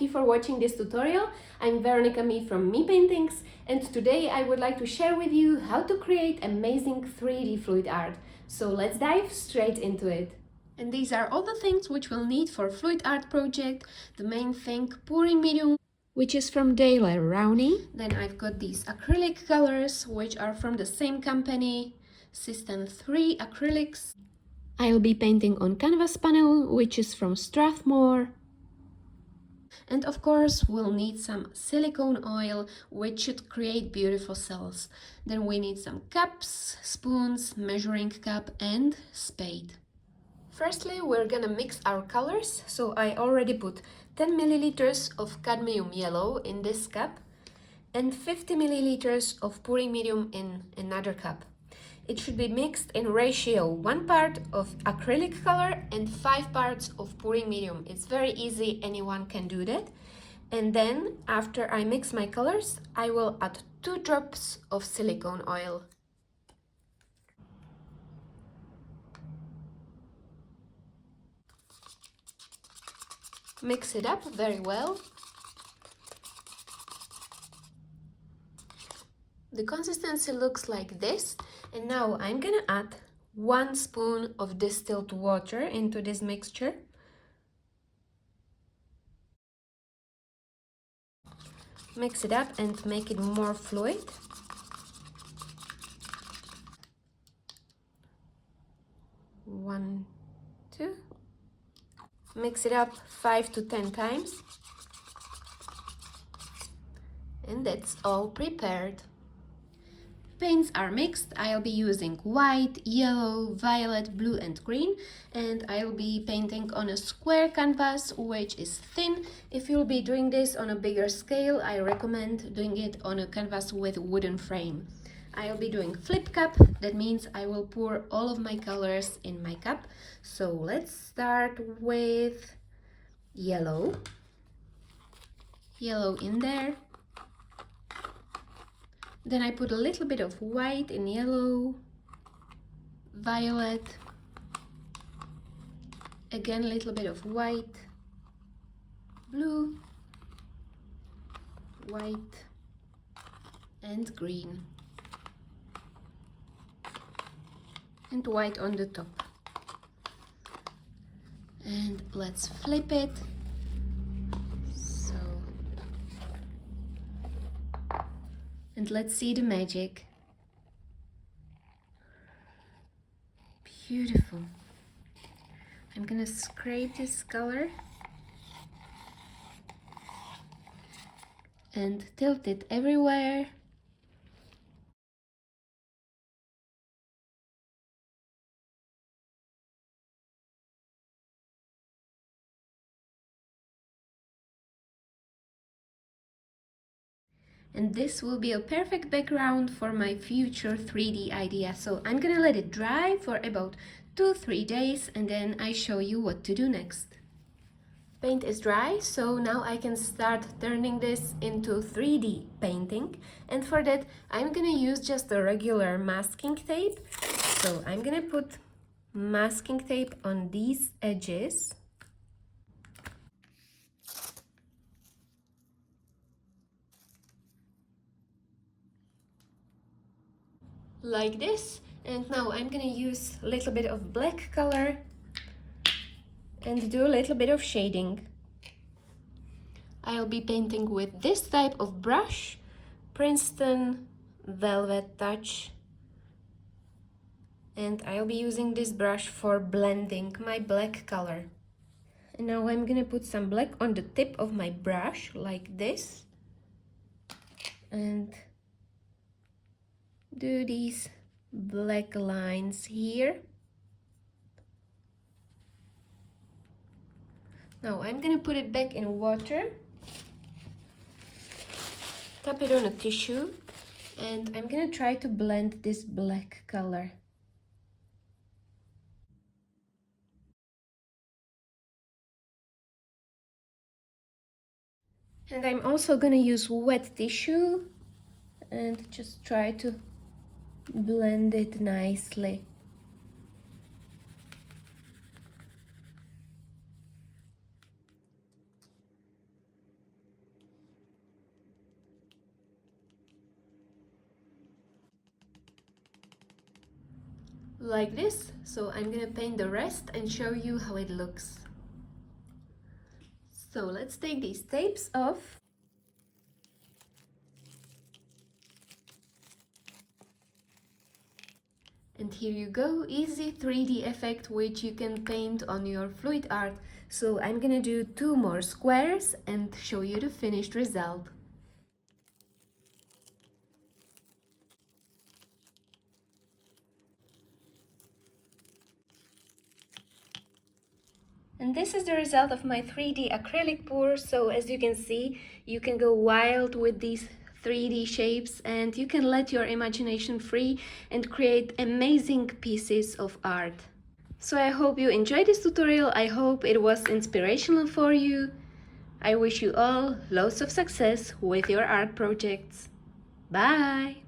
thank you for watching this tutorial. I'm Veronica Mii from Mii Paintings, and today I would like to share with you how to create amazing 3D fluid art. So let's dive straight into it. And these are all the things which we'll need for a fluid art project. The main thing, pouring medium, which is from Daler-Rowney. Then I've got these acrylic colors, which are from the same company, System 3 acrylics. I'll be painting on canvas panel, which is from Strathmore. And of course, we'll need some silicone oil, which should create beautiful cells. Then we need some cups, spoons, measuring cup and spade. Firstly, we're gonna mix our colors. So I already put 10 milliliters of cadmium yellow in this cup and 50 milliliters of pouring medium in another cup. It should be mixed in ratio 1 part of acrylic color and 5 parts of pouring medium. It's very easy, anyone can do that. And then after I mix my colors, I will add 2 drops of silicone oil. Mix it up very well. The consistency looks like this, and now I'm gonna add 1 spoon of distilled water into this mixture. Mix it up and make it more fluid. One, two. Mix it up 5 to 10 times. And that's all prepared. Paints are mixed. I'll be using white, yellow, violet, blue and green, and I'll be painting on a square canvas which is thin. If you'll be doing this on a bigger scale, I recommend doing it on a canvas with wooden frame. I'll be doing flip cup. That means I will pour all of my colors in my cup. So let's start with yellow. Yellow in there. Then I put a little bit of white in yellow, violet, again a little bit of white, blue, white and green, and white on the top. And let's flip it. And let's see the magic. Beautiful. I'm gonna scrape this color and tilt it everywhere. And this will be a perfect background for my future 3D idea. So I'm gonna let it dry for about 2-3 days and then I show you what to do next. Paint is dry, so now I can start turning this into 3D painting. And for that, I'm gonna use just a regular masking tape. So I'm gonna put masking tape on these edges. Like this. And now I'm gonna use a little bit of black color and do a little bit of shading. I'll be painting with this type of brush, Princeton Velvet Touch, and I'll be using this brush for blending my black color. And now I'm gonna put some black on the tip of my brush like this and do these black lines here. Now I'm gonna put it back in water, tap it on a tissue, and I'm gonna try to blend this black color. And I'm also gonna use wet tissue and just try to blend it nicely. like this. So I'm gonna paint the rest and show you how it looks. So let's take these tapes off. And here you go, easy 3D effect which you can paint on your fluid art. So I'm gonna do 2 more squares and show you the finished result. And this is the result of my 3D acrylic pour. So as you can see, you can go wild with these 3D shapes and you can let your imagination free and create amazing pieces of art. So I hope you enjoyed this tutorial. I hope it was inspirational for you. I wish you all lots of success with your art projects. Bye!